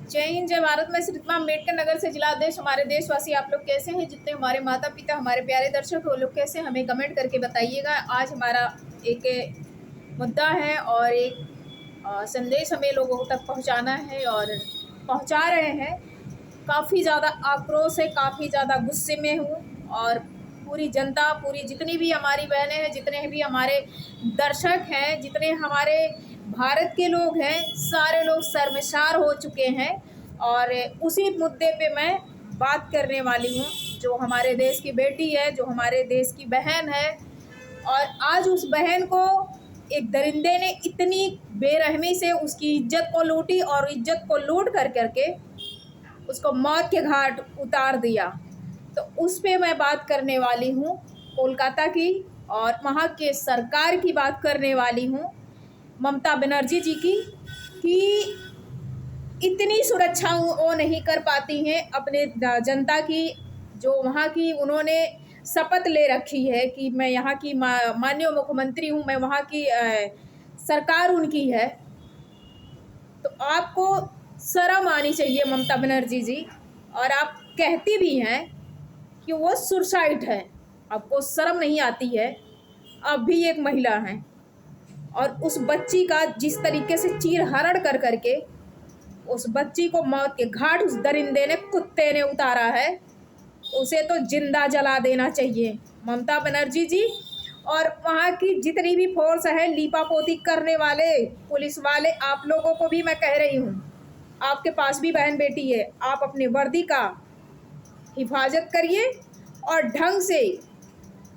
जय हिंद, जय भारत। मैं श्रीतमा अम्बेडकर नगर से जिला अध्यक्ष। हमारे देशवासी आप लोग कैसे हैं? जितने हमारे माता पिता, हमारे प्यारे दर्शक, वो लोग कैसे, हमें कमेंट करके बताइएगा। आज हमारा एक मुद्दा है और एक संदेश हमें लोगों तक पहुंचाना है और पहुंचा रहे हैं। काफ़ी ज़्यादा आक्रोश है, काफ़ी ज़्यादा गुस्से में हूँ और पूरी जनता, पूरी जितनी भी हमारी बहनें हैं, जितने भी हमारे दर्शक हैं, जितने हमारे भारत के लोग हैं, सारे लोग शर्मसार हो चुके हैं। और उसी मुद्दे पे मैं बात करने वाली हूँ, जो हमारे देश की बेटी है, जो हमारे देश की बहन है। और आज उस बहन को एक दरिंदे ने इतनी बेरहमी से उसकी इज्जत को लूटी और इज्जत को लूट कर करके उसको मौत के घाट उतार दिया। तो उस पे मैं बात करने वाली हूँ, कोलकाता की, और वहाँ के सरकार की बात करने वाली हूँ, ममता बनर्जी जी की, कि इतनी सुरक्षा वो नहीं कर पाती हैं अपने जनता की। जो वहाँ की उन्होंने शपथ ले रखी है कि मैं यहाँ की माननीय मुख्यमंत्री हूँ, मैं वहाँ की सरकार उनकी है। तो आपको शर्म आनी चाहिए ममता बनर्जी जी। और आप कहती भी हैं कि वो सुसाइड है, आपको शर्म नहीं आती है? आप भी एक महिला हैं और उस बच्ची का जिस तरीके से चीर हरण कर करके उस बच्ची को मौत के घाट उस दरिंदे ने, कुत्ते ने उतारा है, उसे तो जिंदा जला देना चाहिए ममता बनर्जी जी। और वहाँ की जितनी भी फोर्स है, लीपापोती करने वाले पुलिस वाले, आप लोगों को भी मैं कह रही हूँ, आपके पास भी बहन बेटी है, आप अपनी वर्दी का हिफाजत करिए और ढंग से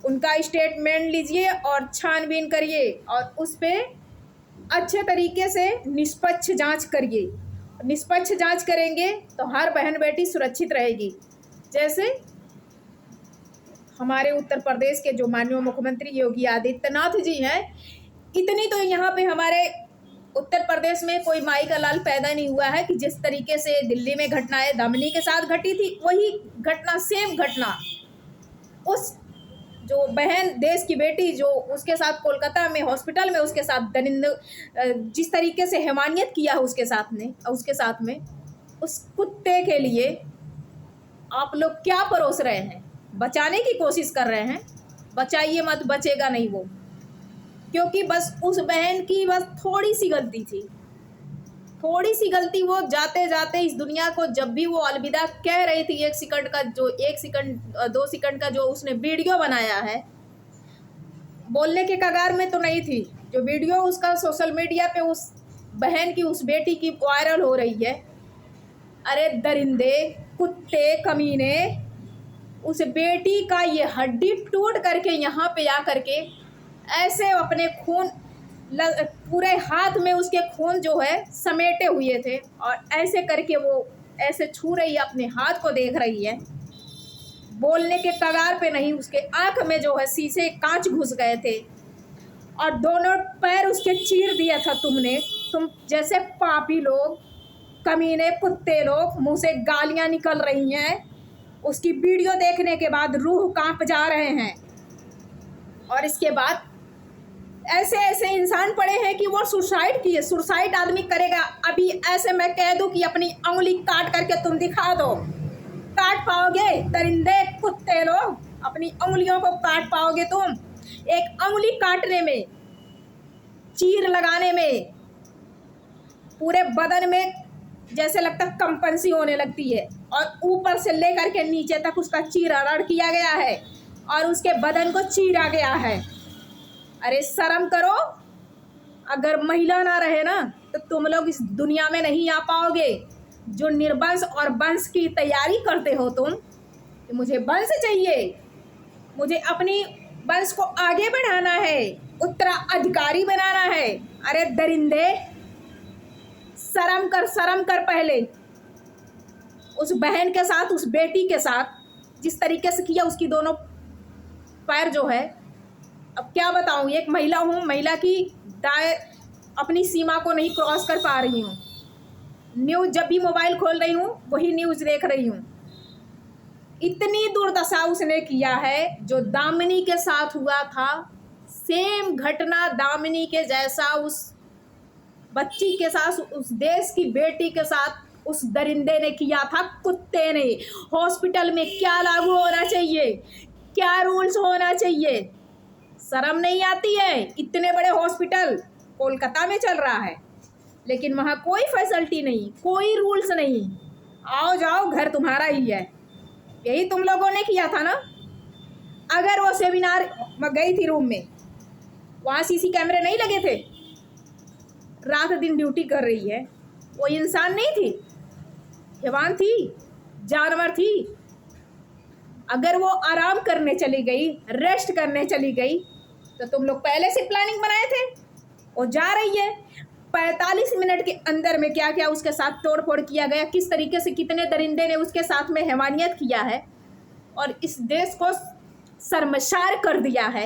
उनका स्टेटमेंट लीजिए और छानबीन करिए और उस पर अच्छे तरीके से निष्पक्ष जांच करिए। निष्पक्ष जांच करेंगे तो हर बहन बेटी सुरक्षित रहेगी। जैसे हमारे उत्तर प्रदेश के जो माननीय मुख्यमंत्री योगी आदित्यनाथ जी हैं, इतनी तो यहाँ पे हमारे उत्तर प्रदेश में कोई माई का लाल पैदा नहीं हुआ है कि जिस तरीके से दिल्ली में घटनाएं दामिनी के साथ घटी थी, वही घटना, सेम घटना उस जो बहन, देश की बेटी, जो उसके साथ कोलकाता में हॉस्पिटल में उसके साथ जिस तरीके से हैवानियत किया है उसके साथ में उस कुत्ते के लिए आप लोग क्या परोस रहे हैं? बचाने की कोशिश कर रहे हैं। बचाइए मत, बचेगा नहीं वो, क्योंकि बस उस बहन की बस थोड़ी सी गलती थी, थोड़ी सी गलती। वो जाते जाते इस दुनिया को जब भी वो अलविदा कह रही थी, 1 सेकंड का जो 1 सेकंड 2 सेकंड का जो उसने वीडियो बनाया है, बोलने के कगार में तो नहीं थी। जो वीडियो उसका सोशल मीडिया पे उस बहन की, उस बेटी की वायरल हो रही है, अरे दरिंदे, कुत्ते, कमीने, उस बेटी का ये हड्डी टूट करके यहाँ पे आ करके ऐसे अपने खून पूरे हाथ में उसके खून जो है समेटे हुए थे और ऐसे करके वो ऐसे छू रही है, अपने हाथ को देख रही है। बोलने के कगार पे नहीं, उसके आंख में जो है शीशे कांच घुस गए थे और दोनों पैर उसके चीर दिया था तुमने। तुम जैसे पापी लोग, कमीने, कुत्ते लोग, मुंह से गालियां निकल रही हैं। उसकी वीडियो देखने के बाद रूह कांप जा रहे हैं। और इसके बाद ऐसे ऐसे इंसान पड़े हैं कि वो सुसाइड किए। सुसाइड आदमी करेगा? अभी ऐसे मैं कह दूं कि अपनी उंगली काट करके तुम दिखा दो, काट पाओगे? दरिंदे, कुत्ते लोग, अपनी उंगलियों को काट पाओगे तुम? एक उंगली काटने में, चीर लगाने में पूरे बदन में जैसे लगता कंपनसी होने लगती है और ऊपर से लेकर के नीचे तक उसका चीर-हरण किया गया है और उसके बदन को चीरा गया है। अरे शर्म करो। अगर महिला ना रहे ना तो तुम लोग इस दुनिया में नहीं आ पाओगे। जो निर्वंश और वंश की तैयारी करते हो तुम, कि मुझे वंश चाहिए, मुझे अपनी वंश को आगे बढ़ाना है, उत्तराधिकारी बनाना है। अरे दरिंदे, शर्म कर, शर्म कर। पहले उस बहन के साथ, उस बेटी के साथ जिस तरीके से किया, उसकी दोनों पैर जो है, अब क्या बताऊं, एक महिला हूँ, महिला की अपनी सीमा को नहीं क्रॉस कर पा रही हूँ। न्यूज़ जब भी मोबाइल खोल रही हूँ वही न्यूज़ देख रही हूँ। इतनी दुर्दशा उसने किया है। जो दामिनी के साथ हुआ था, सेम घटना दामिनी के जैसा उस बच्ची के साथ, उस देश की बेटी के साथ उस दरिंदे ने किया था, कुत्ते ने। हॉस्पिटल में क्या लागू होना चाहिए, क्या रूल्स होना चाहिए, शर्म नहीं आती है? इतने बड़े हॉस्पिटल कोलकाता में चल रहा है, लेकिन वहाँ कोई फैसिलिटी नहीं, कोई रूल्स नहीं। आओ जाओ घर तुम्हारा ही है। यही तुम लोगों ने किया था ना। अगर वो सेमिनार में गई थी रूम में, वहाँ सीसी कैमरे नहीं लगे थे, रात दिन ड्यूटी कर रही है, वो इंसान नहीं थी, हैवान थी, जानवर थी। अगर वो आराम करने चली गई, रेस्ट करने चली गई, तो तुम लोग पहले से प्लानिंग बनाए थे। वो जा रही है, 45 मिनट के अंदर में क्या क्या उसके साथ तोड़ फोड़ किया गया, किस तरीके से कितने दरिंदे ने उसके साथ में हैवानियत किया है और इस देश को शर्मसार कर दिया है।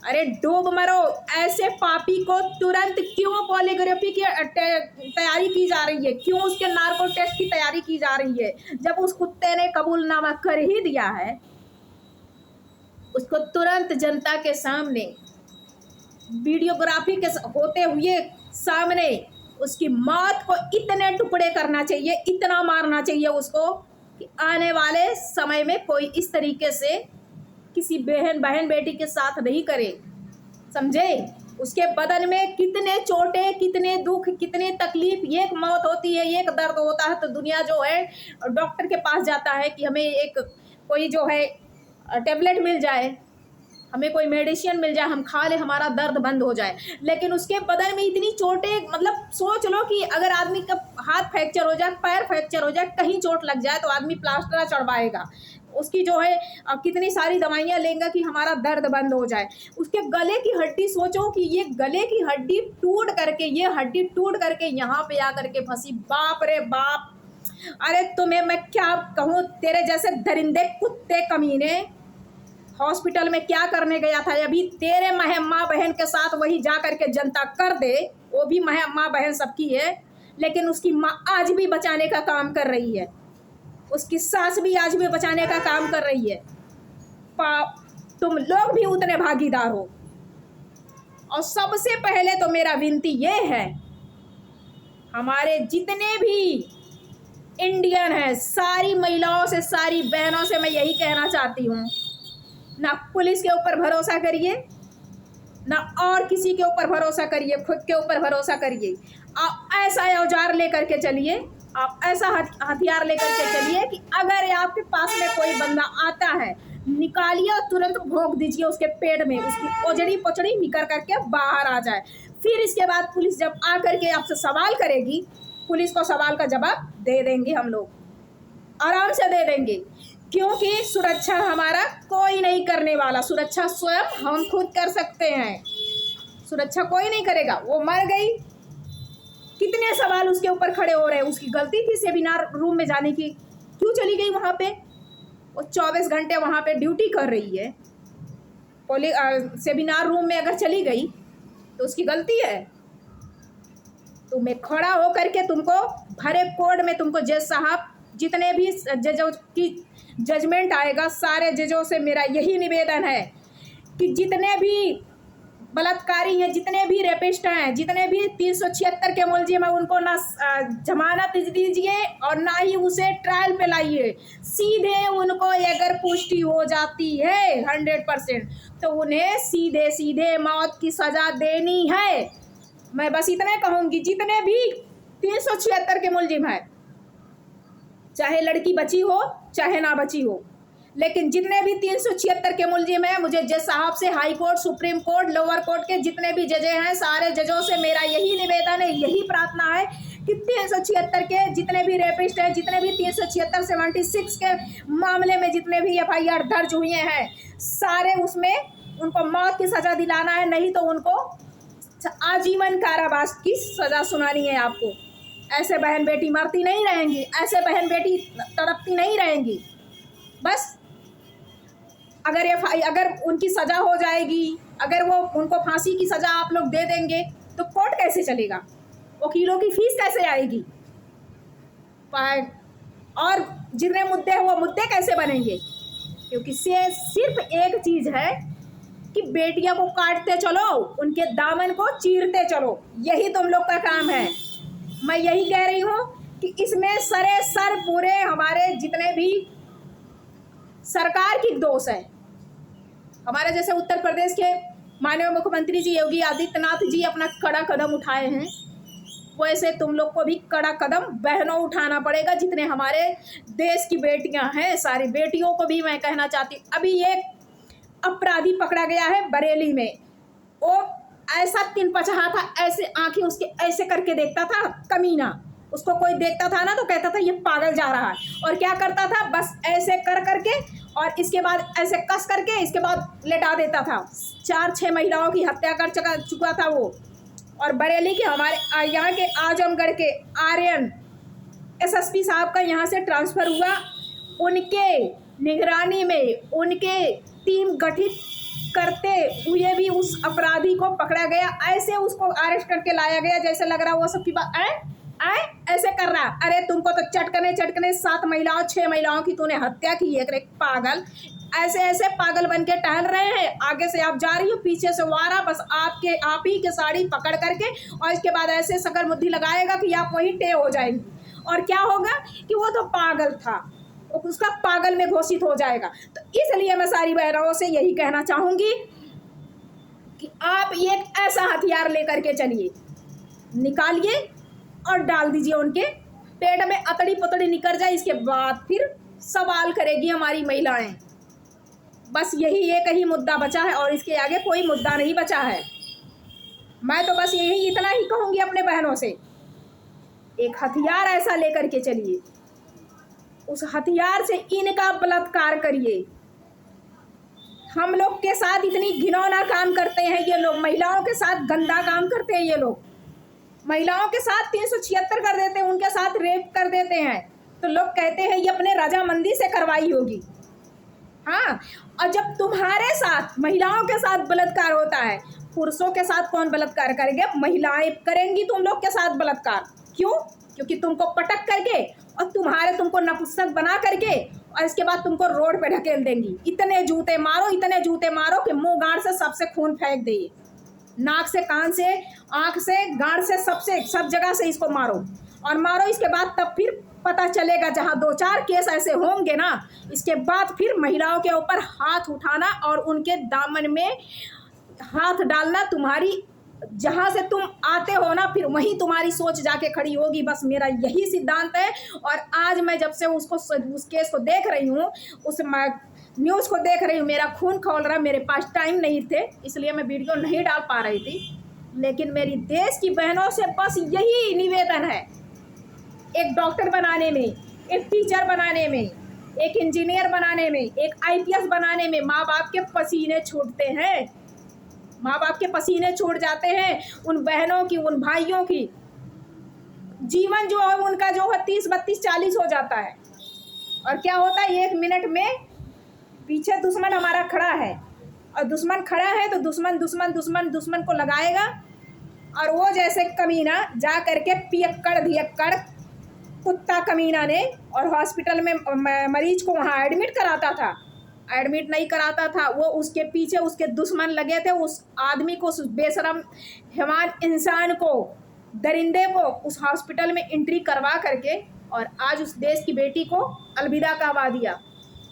अरे डूब मरो, ऐसे पापी को तुरंत क्यों पॉलीग्राफी की तैयारी की जा रही है, क्यों उसके नार्को टेस्ट की तैयारी की जा रही है, जब उस कुत्ते ने कबूलनामा कर ही दिया है। उसको तुरंत जनता के सामने वीडियोग्राफी के होते हुए सामने उसकी मौत को इतने टुकड़े करना चाहिए, इतना मारना चाहिए उसको कि आने वाले समय में कोई इस तरीके से किसी बहन बेटी के साथ नहीं करे, समझे? उसके बदन में कितने चोटें, कितने दुख, कितने तकलीफ, एक मौत होती है, एक दर्द होता है, तो दुनिया जो है डॉक्टर के पास जाता है कि हमें एक कोई जो है टेबलेट मिल जाए, हमें कोई मेडिसिन मिल जाए, हम खा ले, हमारा दर्द बंद हो जाए। लेकिन उसके बदन में इतनी चोटें, मतलब सोच लो कि अगर आदमी का हाथ फ्रैक्चर हो जाए, पैर फ्रैक्चर हो जाए, कहीं चोट लग जाए तो आदमी प्लास्टर चढ़वाएगा, उसकी जो है कितनी सारी दवाइयाँ लेंगे कि हमारा दर्द बंद हो जाए। उसके गले की हड्डी, सोचो कि ये गले की हड्डी टूट करके, ये हड्डी टूट करके यहाँ पे आकर के फंसी। बाप रे बाप! अरे तुम्हें मैं क्या कहूँ, तेरे जैसे दरिंदे कुत्ते कमीने हॉस्पिटल में क्या करने गया था? अभी तेरे माँ बहन के साथ वही जा करके जनता कर दे, वो भी माँ बहन सबकी है, लेकिन उसकी माँ आज भी बचाने का काम कर रही है, उसकी सास भी आज भी बचाने का काम कर रही है। तुम लोग भी उतने भागीदार हो। और सबसे पहले तो मेरा विनती ये है, हमारे जितने भी इंडियन हैं, सारी महिलाओं से, सारी बहनों से मैं यही कहना चाहती हूँ, ना पुलिस के ऊपर भरोसा करिए, ना और किसी के ऊपर भरोसा करिए, खुद के ऊपर भरोसा करिए। आप ऐसा औजार लेकर के चलिए, आप ऐसा हथियार लेकर के चलिए कि अगर आपके पास में कोई बंदा आता है, निकालिए और तुरंत भोंक दीजिए उसके पेट में, उसकी ओजड़ी पोचड़ी निकल करके बाहर आ जाए। फिर इसके बाद पुलिस जब आ करके आपसे सवाल करेगी, पुलिस को सवाल का जवाब दे देंगे, हम लोग आराम से दे देंगे, क्योंकि सुरक्षा हमारा कोई नहीं करने वाला। सुरक्षा स्वयं हम खुद कर सकते हैं, सुरक्षा कोई नहीं करेगा। वो मर गई, कितने सवाल उसके ऊपर खड़े हो रहे हैं। उसकी गलती थी सेमिनार रूम में जाने की, क्यों चली गई वहाँ पे? वो 24 घंटे वहाँ पे ड्यूटी कर रही है, सेमिनार रूम में अगर चली गई तो उसकी गलती है। तो मैं खड़ा होकर के तुमको भरे कोर्ट में, तुमको जज साहब, जितने भी जजों की जजमेंट आएगा, सारे जजों से मेरा यही निवेदन है कि जितने भी बलात्कारी हैं, जितने भी रेपिस्ट हैं, जितने भी 376 के मुलजिम हैं, उनको ना जमानत दीजिए और ना ही उसे ट्रायल पे लाइए। सीधे उनको अगर पुष्टि हो जाती है 100%, तो उन्हें सीधे सीधे मौत की सज़ा देनी है। मैं बस इतना कहूँगी, जितने भी 376 के मुलजिम हैं, चाहे लड़की बची हो चाहे ना बची हो, लेकिन जितने भी 376 के मुलजिम हैं, मुझे जज साहब से, high court, supreme court, lower court के जितने भी जजें हैं, सारे जजों से मेरा यही निवेदन है, यही प्रार्थना है कि 376 के जितने भी रेपिस्ट हैं, जितने भी 376, 76 के मामले में जितने भी FIR दर्ज हुए हैं, सारे उसमें उनको मौत की सज़ा दिलाना है, नहीं तो उनको आजीवन कारावास की सज़ा सुनानी है आपको। ऐसे बहन बेटी मरती नहीं रहेंगी, ऐसे बहन बेटी तड़पती नहीं रहेंगी। बस अगर उनकी सज़ा हो जाएगी, अगर वो उनको फांसी की सज़ा आप लोग दे देंगे, तो कोर्ट कैसे चलेगा? वकीलों की फीस कैसे आएगी? और जितने मुद्दे हैं वो मुद्दे कैसे बनेंगे? क्योंकि सिर्फ एक चीज़ है कि बेटियों को काटते चलो, उनके दामन को चीरते चलो, यही तुम लोग का काम है। मैं यही कह रही हूँ कि इसमें सरेसर पूरे हमारे जितने भी सरकार की दोष है। हमारे जैसे उत्तर प्रदेश के माननीय मुख्यमंत्री जी योगी आदित्यनाथ जी अपना कड़ा कदम उठाए हैं, वैसे तुम लोग को भी कड़ा कदम बहनों उठाना पड़ेगा। जितने हमारे देश की बेटियां हैं, सारी बेटियों को भी मैं कहना चाहती हूँ। अभी एक अपराधी पकड़ा गया है बरेली में, वो ऐसा तिन पचहा था, ऐसे आंखें उसके ऐसे करके देखता था, कमीना। उसको कोई देखता था ना तो कहता था ये पागल जा रहा है, और क्या करता था, बस ऐसे कर करके और इसके बाद ऐसे कस करके इसके बाद लेटा देता था। 4-6 महिलाओं की हत्या कर चुका था वो। और बरेली के हमारे यहाँ के आजमगढ़ के आर्यन एसएसपी साहब का यहाँ से ट्रांसफ़र हुआ, उनके निगरानी में उनके टीम गठित करते हुए भी उस अपराधी को पकड़ा गया। ऐसे उसको अरेस्ट करके लाया गया जैसे लग रहा वो सबकी बात ऐसे कर रहा। अरे तुमको तो चटकने 7 महिलाओं 6 महिलाओं की तूने हत्या की है, अरे पागल। ऐसे पागल बन के टहल रहे हैं। आगे से आप जा रही हो, पीछे से वारा, बस आप ही के साड़ी पकड़ करके और इसके बाद ऐसे शक्ल मुद्दी लगाएगा कि आप वहीं टे हो जाएंगी। और क्या होगा कि वो तो पागल था, उसका पागल में घोषित हो जाएगा। तो इसलिए मैं सारी बहनों से यही कहना चाहूँगी कि आप एक ऐसा हथियार लेकर के चलिए, निकालिए और डाल दीजिए उनके पेट में, अतड़ी पतड़ी निकल जाए। इसके बाद फिर सवाल करेगी हमारी महिलाएं। बस यही एक ही मुद्दा बचा है और इसके आगे कोई मुद्दा नहीं बचा है। मैं तो बस यही इतना ही कहूँगी अपने बहनों से, एक हथियार ऐसा लेकर के चलिए, उस हथियार से इनका बलात्कार करिए। हम लोग के साथ इतनी घिनौना काम करते हैं ये लोग, महिलाओं के साथ गंदा काम करते हैं ये लोग, महिलाओं के साथ 376 कर देते हैं, उनके साथ रेप कर देते हैं। तो लोग कहते हैं ये अपने रजामंदी से करवाई होगी। हाँ, और जब तुम्हारे साथ महिलाओं के साथ बलात्कार होता है, पुरुषों के साथ कौन बलात्कार करेंगे? महिलाएं करेंगी तुम लोग के साथ बलात्कार। क्यों? क्योंकि तुमको पटक करके और तुमको नपुंसक बना करके और इसके बाद तुमको रोड पे ढकेल देंगी। इतने जूते मारो कि मुंह गांड से सबसे खून फेंक दे, नाक से, कान से, आँख से, गांड से, सब जगह से इसको मारो और मारो। इसके बाद तब फिर पता चलेगा, जहाँ 2-4 केस ऐसे होंगे ना, इसके बाद फिर महिलाओं के ऊपर हाथ उठाना और उनके दामन में हाथ डालना, तुम्हारी जहाँ से तुम आते हो ना, फिर वहीं तुम्हारी सोच जाके खड़ी होगी। बस मेरा यही सिद्धांत है। और आज मैं जब से उस केस को देख रही हूँ, उस न्यूज़ को देख रही हूँ, मेरा खून खौल रहा। मेरे पास टाइम नहीं थे, इसलिए मैं वीडियो नहीं डाल पा रही थी। लेकिन मेरी देश की बहनों से बस यही निवेदन है, एक डॉक्टर बनाने में, एक टीचर बनाने में, एक इंजीनियर बनाने में, एक IPS बनाने में माँ बाप के पसीने छूटते हैं, माँ बाप के पसीने छूट जाते हैं। उन बहनों की, उन भाइयों की जीवन जो है उनका जो है 30, 32, 40 हो जाता है। और क्या होता है, 1 मिनट में पीछे दुश्मन हमारा खड़ा है, और दुश्मन खड़ा है तो दुश्मन को लगाएगा। और वो जैसे कमीना जा करके धियक्कड़ कुत्ता कमीना ने और हॉस्पिटल में मरीज को वहाँ एडमिट नहीं कराता था, वो उसके पीछे उसके दुश्मन लगे थे। उस आदमी को, उस बेशरम हैवान इंसान को, दरिंदे को उस हॉस्पिटल में एंट्री करवा करके और आज उस देश की बेटी को अलविदा कहवा दिया।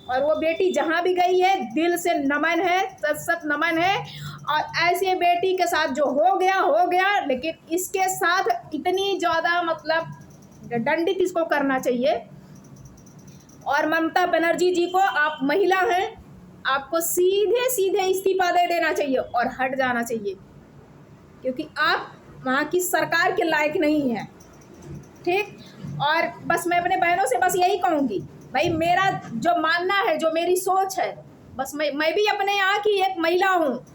और वो बेटी जहाँ भी गई है दिल से नमन है, सत नमन है। और ऐसे बेटी के साथ जो हो गया, लेकिन इसके साथ इतनी ज़्यादा मतलब दंडित इसको करना चाहिए। और ममता बनर्जी जी को, आप महिला हैं, आपको सीधे इस्तीफा दे देना चाहिए और हट जाना चाहिए, क्योंकि आप वहाँ की सरकार के लायक नहीं हैं। ठीक। और बस मैं अपने बहनों से बस यही कहूँगी, भाई मेरा जो मानना है, जो मेरी सोच है, बस मैं भी अपने यहाँ की एक महिला हूँ।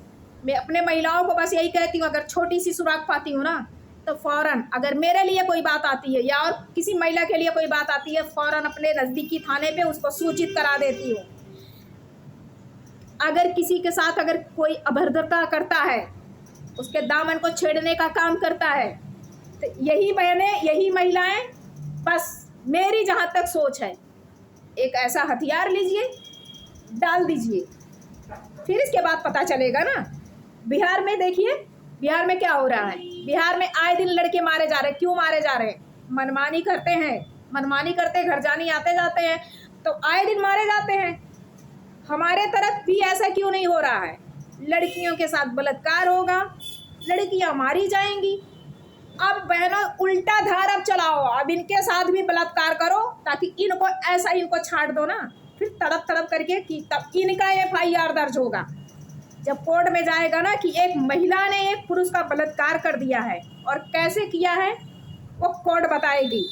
मैं अपने महिलाओं को बस यही कहती हूँ, अगर छोटी सी सुराग पाती हूँ ना तो फ़ौरन, अगर मेरे लिए कोई बात आती है या और किसी महिला के लिए कोई बात आती है, फ़ौरन अपने नज़दीकी थाने पे उसको सूचित करा देती हूँ। अगर किसी के साथ अगर कोई अभद्रता करता है, उसके दामन को छेड़ने का काम करता है, तो यही बहनें, यही महिलाएं, बस मेरी जहाँ तक सोच है, एक ऐसा हथियार लीजिए, डाल दीजिए, फिर इसके बाद पता चलेगा ना। बिहार में देखिए, बिहार में क्या हो रहा है। बिहार में आए दिन लड़के मारे जा रहे हैं। क्यों मारे जा रहे हैं? मनमानी करते हैं, मनमानी करते घर जानी आते जाते हैं, तो आए दिन मारे जाते हैं। हमारे तरफ भी ऐसा क्यों नहीं हो रहा है? लड़कियों के साथ बलात्कार होगा, लड़कियां मारी जाएंगी। अब बहनों उल्टा धार अब चलाओ, अब इनके साथ भी बलात्कार करो, ताकि इनको ऐसा इनको छाट दो ना, फिर तड़प तड़प करके कि तब इनका FIR दर्ज होगा। जब कोर्ट में जाएगा ना कि एक महिला ने एक पुरुष का बलात्कार कर दिया है और कैसे किया है, वो कोर्ट बताएगी।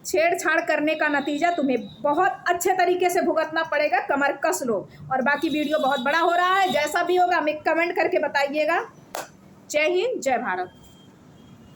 छेड़छाड़ करने का नतीजा तुम्हें बहुत अच्छे तरीके से भुगतना पड़ेगा, कमर कस लो। और बाकी वीडियो बहुत बड़ा हो रहा है, जैसा भी होगा हमें कमेंट करके बताइएगा। जय हिंद, जय भारत।